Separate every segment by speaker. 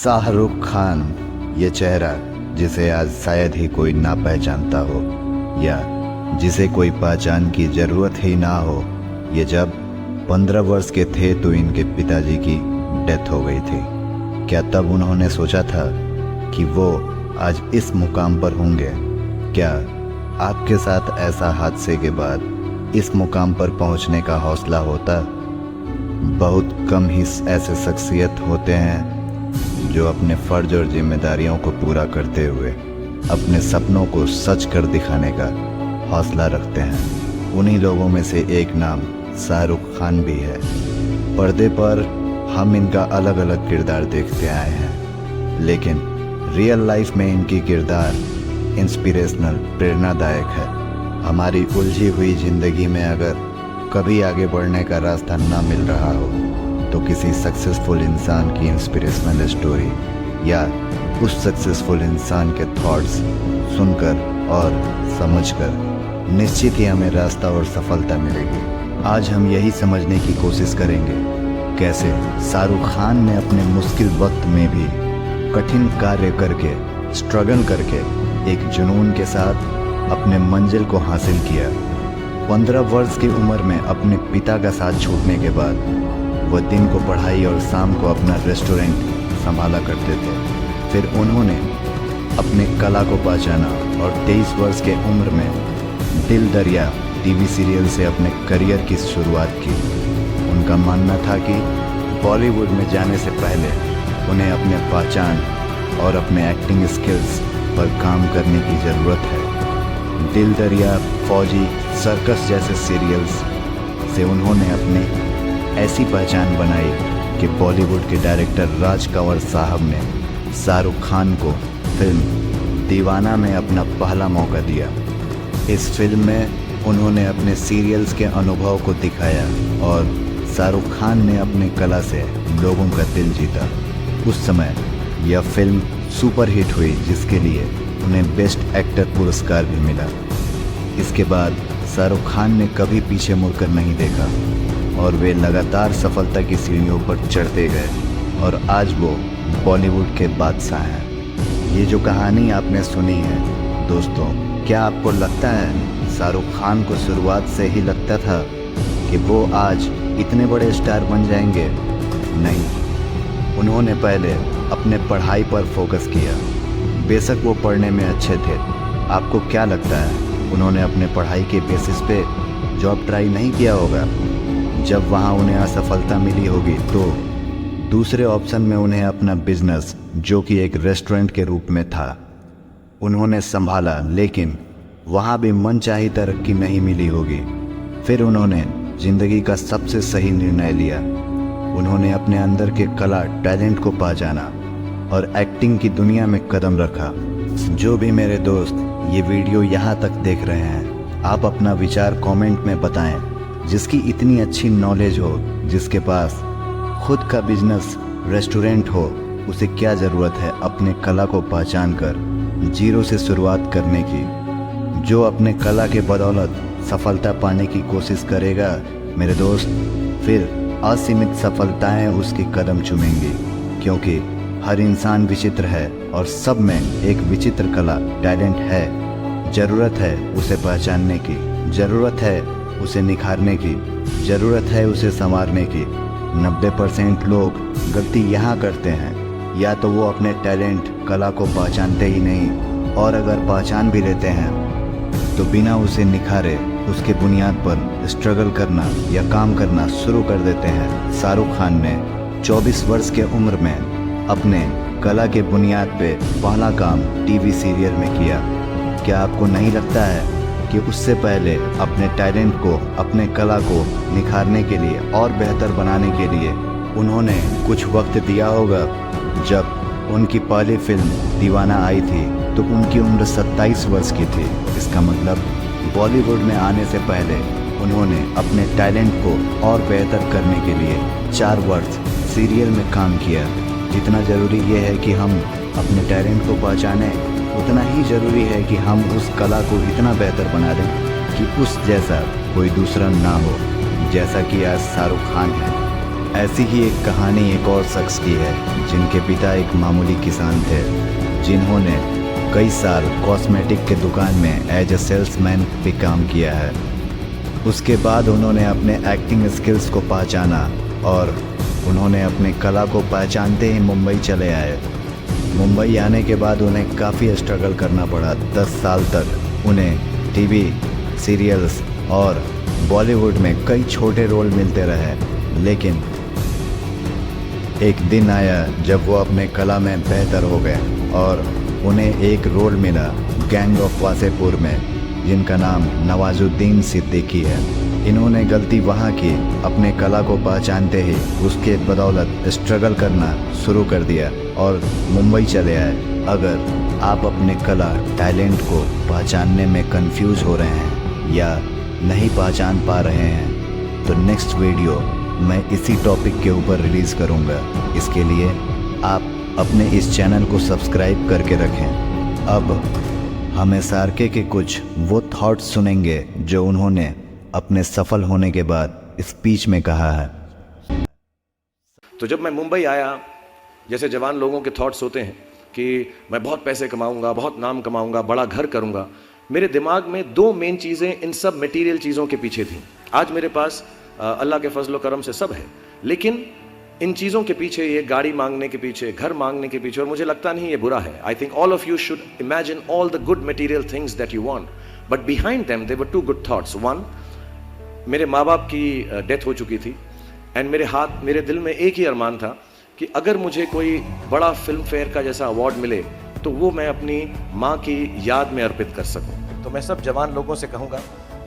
Speaker 1: शाहरुख खान, ये चेहरा जिसे आज शायद ही कोई ना पहचानता हो या जिसे कोई पहचान की ज़रूरत ही ना हो। ये जब 15 वर्ष के थे तो इनके पिताजी की डेथ हो गई थी। क्या तब उन्होंने सोचा था कि वो आज इस मुकाम पर होंगे? क्या आपके साथ ऐसा हादसे के बाद इस मुकाम पर पहुंचने का हौसला होता? बहुत कम ही ऐसे शख्सियत होते हैं जो अपने फ़र्ज और जिम्मेदारियों को पूरा करते हुए अपने सपनों को सच कर दिखाने का हौसला रखते हैं। उन्हीं लोगों में से एक नाम शाहरुख खान भी है। पर्दे पर हम इनका अलग अलग किरदार देखते आए हैं, लेकिन रियल लाइफ में इनकी किरदार इंस्पिरेशनल, प्रेरणादायक है। हमारी उलझी हुई ज़िंदगी में अगर कभी आगे बढ़ने का रास्ता ना मिल रहा हो तो किसी सक्सेसफुल इंसान की इंस्पिरेशनल स्टोरी या उस सक्सेसफुल इंसान के थॉट्स सुनकर और समझकर निश्चित ही हमें रास्ता और सफलता मिलेगी। आज हम यही समझने की कोशिश करेंगे कैसे शाहरुख खान ने अपने मुश्किल वक्त में भी कठिन कार्य करके, स्ट्रगल करके एक जुनून के साथ अपने मंजिल को हासिल किया। 15 वर्ष की उम्र में अपने पिता का साथ छूटने के बाद वह दिन को पढ़ाई और शाम को अपना रेस्टोरेंट संभाला करते थे। फिर उन्होंने अपने कला को पहचाना और 23 वर्ष के उम्र में दिल दरिया टीवी सीरियल से अपने करियर की शुरुआत की। उनका मानना था कि बॉलीवुड में जाने से पहले उन्हें अपने पहचान और अपने एक्टिंग स्किल्स पर काम करने की ज़रूरत है। दिल दरिया, फौजी, सर्कस जैसे सीरियल्स से उन्होंने अपनी ऐसी पहचान बनाई कि बॉलीवुड के डायरेक्टर राज कंवर साहब ने शाहरुख खान को फिल्म दीवाना में अपना पहला मौका दिया। इस फिल्म में उन्होंने अपने सीरियल्स के अनुभव को दिखाया और शाहरुख खान ने अपनी कला से लोगों का दिल जीता। उस समय यह फिल्म सुपरहिट हुई, जिसके लिए उन्हें बेस्ट एक्टर पुरस्कार भी मिला। इसके बाद शाहरुख खान ने कभी पीछे मुड़कर नहीं देखा और वे लगातार सफलता की सीढ़ियों पर चढ़ते गए और आज वो बॉलीवुड के बादशाह हैं। ये जो कहानी आपने सुनी है दोस्तों, क्या आपको लगता है शाहरुख खान को शुरुआत से ही लगता था कि वो आज इतने बड़े स्टार बन जाएंगे? नहीं, उन्होंने पहले अपने पढ़ाई पर फोकस किया। बेशक वो पढ़ने में अच्छे थे। आपको क्या लगता है उन्होंने अपने पढ़ाई के बेसिस पे जॉब ट्राई नहीं किया होगा? जब वहाँ उन्हें असफलता मिली होगी तो दूसरे ऑप्शन में उन्हें अपना बिजनेस, जो कि एक रेस्टोरेंट के रूप में था, उन्होंने संभाला, लेकिन वहाँ भी मनचाही तरक्की नहीं मिली होगी। फिर उन्होंने ज़िंदगी का सबसे सही निर्णय लिया। उन्होंने अपने अंदर के कला, टैलेंट को पहचाना और एक्टिंग की दुनिया में कदम रखा। जो भी मेरे दोस्त ये वीडियो यहाँ तक देख रहे हैं, आप अपना विचार कमेंट में बताएं। जिसकी इतनी अच्छी नॉलेज हो, जिसके पास खुद का बिजनेस, रेस्टोरेंट हो, उसे क्या ज़रूरत है अपने कला को पहचान कर जीरो से शुरुआत करने की? जो अपने कला के बदौलत सफलता पाने की कोशिश करेगा मेरे दोस्त, फिर असीमित सफलताएं उसकी कदम चूमेंगी, क्योंकि हर इंसान विचित्र है और सब में एक विचित्र कला, टैलेंट है। ज़रूरत है उसे पहचानने की, ज़रूरत है उसे निखारने की, ज़रूरत है उसे संवारने की। 90% लोग गलती यहाँ करते हैं, या तो वो अपने टैलेंट, कला को पहचानते ही नहीं, और अगर पहचान भी लेते हैं तो बिना उसे निखारे उसके बुनियाद पर स्ट्रगल करना या काम करना शुरू कर देते हैं। शाहरुख खान ने 24 वर्ष के उम्र में अपने कला के बुनियाद पे पहला काम टीवी सीरियल में किया। क्या आपको नहीं लगता है कि उससे पहले अपने टैलेंट को, अपने कला को निखारने के लिए और बेहतर बनाने के लिए उन्होंने कुछ वक्त दिया होगा? जब उनकी पहली फिल्म दीवाना आई थी तो उनकी उम्र 27 वर्ष की थी। इसका मतलब बॉलीवुड में आने से पहले उन्होंने अपने टैलेंट को और बेहतर करने के लिए 4 वर्ष सीरियल में काम किया। जितना ज़रूरी ये है कि हम अपने टैलेंट को पहचानें, उतना ही ज़रूरी है कि हम उस कला को इतना बेहतर बना दें कि उस जैसा कोई दूसरा ना हो, जैसा कि आज शाहरुख खान है। ऐसी ही एक कहानी एक और शख्स की है जिनके पिता एक मामूली किसान थे, जिन्होंने कई साल कॉस्मेटिक के दुकान में एज ए सेल्समैन भी काम किया है। उसके बाद उन्होंने अपने एक्टिंग स्किल्स को पहचाना और उन्होंने अपने कला को पहचानते ही मुंबई चले आए। मुंबई आने के बाद उन्हें काफ़ी स्ट्रगल करना पड़ा। 10 साल तक उन्हें टीवी सीरियल्स और बॉलीवुड में कई छोटे रोल मिलते रहे, लेकिन एक दिन आया जब वो अपने कला में बेहतर हो गए और उन्हें एक रोल मिला गैंग ऑफ वासेपुर में, जिनका नाम नवाजुद्दीन सिद्दीकी है। इन्होंने गलती वहाँ की, अपने कला को पहचानते ही उसके बदौलत स्ट्रगल करना शुरू कर दिया और मुंबई चले आए। अगर आप अपने कला टैलेंट को पहचानने में कंफ्यूज हो रहे हैं या नहीं पहचान पा रहे हैं तो नेक्स्ट वीडियो मैं इसी टॉपिक के ऊपर रिलीज़ करूँगा। इसके लिए आप अपने इस चैनल को सब्सक्राइब करके रखें। अब हम SRK के कुछ वो थॉट्स सुनेंगे जो उन्होंने अपने सफल होने के बाद स्पीच में कहा है।
Speaker 2: तो जब मैं मुंबई आया, जैसे जवान लोगों के थॉट्स होते हैं कि मैं बहुत पैसे कमाऊंगा, बहुत नाम कमाऊंगा, बड़ा घर करूंगा, मेरे दिमाग में 2 मेन चीज़ें इन सब मटेरियल चीज़ों के पीछे थी। आज मेरे पास अल्लाह के फजल करम से सब है, लेकिन इन चीज़ों के पीछे, ये गाड़ी मांगने के पीछे, घर मांगने के पीछे, और मुझे लगता नहीं ये बुरा है। I think all of you should imagine all the good material things that you want, but behind them there were 2 good thoughts. One, मेरे माँ बाप की डेथ हो चुकी थी एंड मेरे दिल में एक ही अरमान था कि अगर मुझे कोई बड़ा फिल्म फेयर का जैसा अवार्ड मिले तो वो मैं अपनी माँ की याद में अर्पित कर सकूं। तो मैं सब जवान लोगों से कहूँगा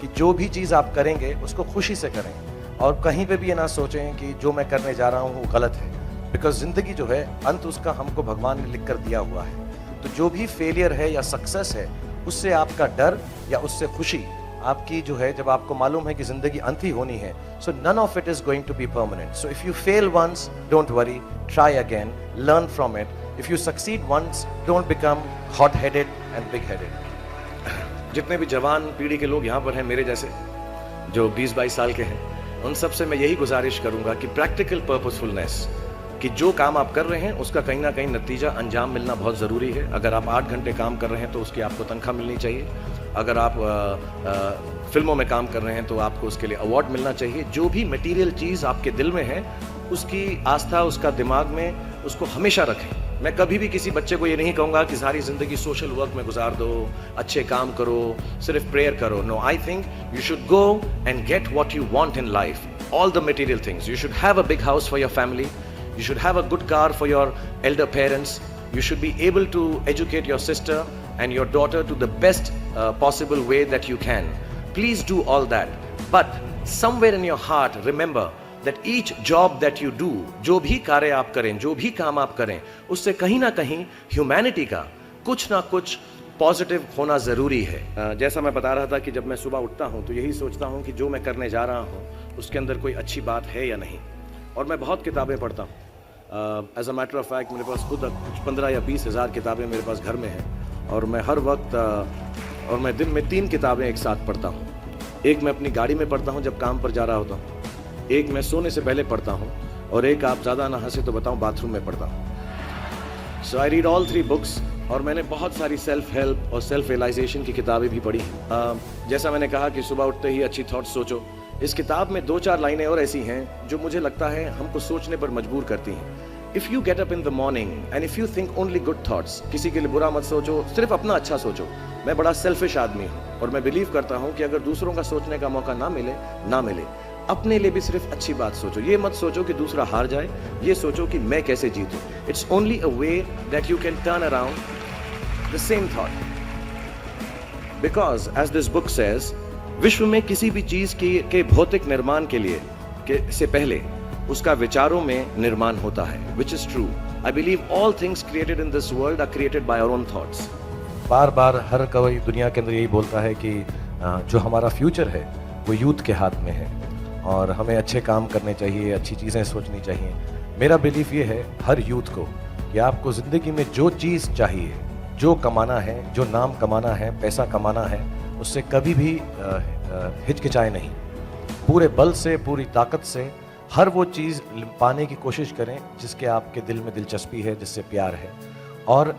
Speaker 2: कि जो भी चीज़ आप करेंगे उसको खुशी से करें और कहीं पे भी ये ना सोचें कि जो मैं करने जा रहा हूँ वो गलत है, बिकॉज ज़िंदगी जो है अंत उसका हमको भगवान ने लिख कर दिया हुआ है। तो जो भी फेलियर है या सक्सेस है, उससे आपका डर या उससे खुशी आपकी जो है, जब आपको मालूम है कि ज़िंदगी अंत ही होनी है, so none of it is going to be permanent. So if you fail once, don't worry, try again, learn from it. If you succeed once, don't become hot headed and big headed. जितने भी जवान पीढ़ी के लोग यहाँ पर हैं मेरे जैसे, जो 20-22 साल के हैं, उन सब से मैं यही गुजारिश करूँगा कि प्रैक्टिकल पर्पसफुलनेस, कि जो काम आप कर रहे हैं उसका कहीं ना कहीं नतीजा अंजाम मिलना बहुत ज़रूरी है। अगर आप 8 घंटे काम कर रहे हैं तो उसकी आपको तनख्वाह मिलनी चाहिए। अगर आप फिल्मों में काम कर रहे हैं तो आपको उसके लिए अवार्ड मिलना चाहिए। जो भी मटेरियल चीज़ आपके दिल में है उसकी आस्था, उसका दिमाग में, उसको हमेशा रखें। मैं कभी भी किसी बच्चे को ये नहीं कहूँगा कि सारी ज़िंदगी सोशल वर्क में गुजार दो, अच्छे काम करो, सिर्फ प्रेयर करो। No, I think you should go and get what you want in life, all the material things. You should have a big house for your family, you should have a good car for your elder parents, you should be able to educate your sister and your daughter to the best possible way that you can. Please do all that, but somewhere in your heart remember that each job that you do, जो भी कार्य आप करें, जो भी काम आप करें, उससे कहीं ना कहीं ह्यूमैनिटी का कुछ ना कुछ पॉजिटिव होना ज़रूरी है। जैसा मैं बता रहा था कि जब मैं सुबह उठता हूँ तो यही सोचता हूँ कि जो मैं करने जा रहा हूँ उसके अंदर कोई अच्छी बात है या नहीं। और मैं बहुत किताबें पढ़ता हूँ। As a matter of fact मेरे पास खुद कुछ 15 या 20 हज़ार किताबें मेरे पास घर में हैं और मैं हर वक्त और मैं दिन में 3 किताबें एक साथ पढ़ता हूँ। एक मैं अपनी गाड़ी में पढ़ता हूँ जब काम पर जा रहा होता हूँ, एक मैं सोने से पहले पढ़ता हूँ, और एक, आप ज़्यादा ना हंसे तो बताऊँ, बाथरूम में पढ़ता हूँ। सो आई रीड ऑल 3 बुक्स। और मैंने बहुत सारी सेल्फ हेल्प और सेल्फ रियलाइजेशन की किताबें भी पढ़ी हैं। जैसा मैंने कहा कि सुबह उठते ही अच्छी थॉट्स सोचो, इस किताब में 2-4 लाइनें और ऐसी हैं जो मुझे लगता है हमको सोचने पर मजबूर करती हैं। If you get up in the morning and if you think only good thoughts, किसी के लिए बुरा मत सोचो, सिर्फ अपना अच्छा सोचो। मैं बड़ा सेल्फिश आदमी हूँ और मैं बिलीव करता हूँ कि अगर दूसरों का सोचने का मौका ना मिले, अपने लिए भी सिर्फ अच्छी बात सोचो। ये मत सोचो कि दूसरा हार जाए, ये सोचो कि मैं कैसे जीतूँ। It's only a way that you can turn around the same thought, because as this book says, विश्व में किसी भी चीज के भौतिक निर्माण के लिए से पहले उसका विचारों में निर्माण होता है, which is true. I believe all things created in this world are created by our own thoughts. बार बार हर कोई दुनिया के अंदर यही बोलता है कि जो हमारा फ्यूचर है वो यूथ के हाथ में है और हमें अच्छे काम करने चाहिए, अच्छी चीज़ें सोचनी चाहिए। मेरा बिलीफ ये है हर यूथ को कि आपको ज़िंदगी में जो चीज़ चाहिए, जो कमाना है, जो नाम कमाना है, पैसा कमाना है, उससे कभी भी हिचकिचाए नहीं। पूरे बल से, पूरी ताकत से हर वो चीज़ पाने की कोशिश करें जिसके आपके दिल में दिलचस्पी है, जिससे प्यार है, और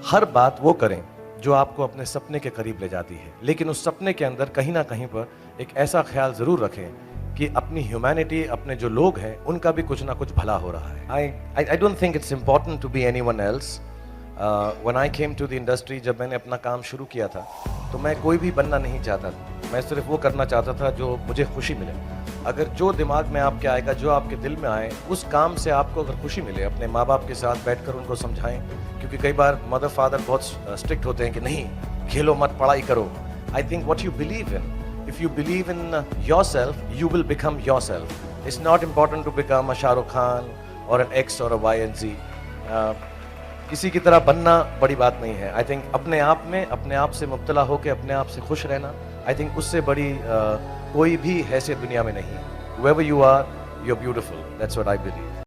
Speaker 2: हर बात वो करें जो आपको अपने सपने के करीब ले जाती है। लेकिन उस सपने के अंदर कहीं ना कहीं पर एक ऐसा ख्याल ज़रूर रखें कि अपनी ह्यूमैनिटी, अपने जो लोग हैं, उनका भी कुछ ना कुछ भला हो रहा है। I don't think it's important to be anyone else. When I came to the industry, जब मैंने अपना काम शुरू किया था, तो मैं कोई भी बनना नहीं चाहता था। मैं सिर्फ वो करना चाहता था जो मुझे खुशी मिले। अगर जो दिमाग में आपके आएगा, जो आपके दिल में आए, उस काम से आपको अगर खुशी मिले, अपने माँ बाप के साथ बैठकर उनको समझाएं, क्योंकि कई बार मदर फादर बहुत स्ट्रिक्ट होते हैं कि नहीं, खेलो मत, पढ़ाई करो। I think what you believe in, if you believe in yourself, you will become yourself. It's not important to become a Shah Rukh Khan or an X or a Y and Z. किसी की तरह बनना बड़ी बात नहीं है। I think अपने आप में, अपने आप से मुब्तला होकर अपने आप से खुश रहना, आई थिंक उससे बड़ी कोई भी हैसियत दुनिया में नहीं है। Whoever you are, you're beautiful. That's what I believe.